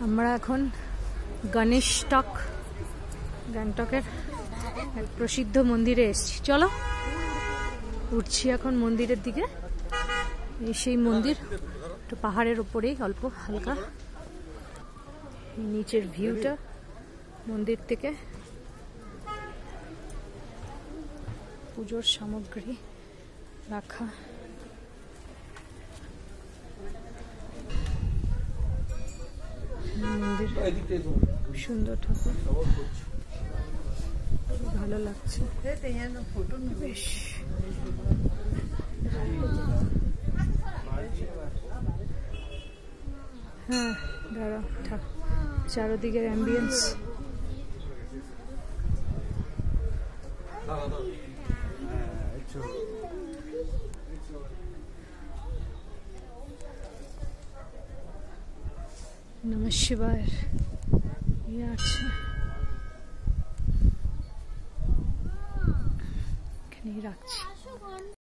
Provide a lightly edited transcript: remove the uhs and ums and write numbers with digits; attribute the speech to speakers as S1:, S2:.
S1: আমরা এখন গণেশ টক গ্যাংটকের এক প্রসিদ্ধ মন্দিরে এসেছি। চলো উঠছি এখন মন্দিরের দিকে। এই সেই মন্দির, একটু পাহাড়ের উপরেই অল্প হালকা নিচের ভিউটা মন্দির থেকে। পুজোর সামগ্রী রাখা, মন্দির সুন্দর, ঠাকুর ভালো লাগছে বেশ। হ্যাঁ দাঁড়া, চারদিকের অ্যাম্বিয়েন্স নমঃ শিবায় আছে, এখানেই রাখছি।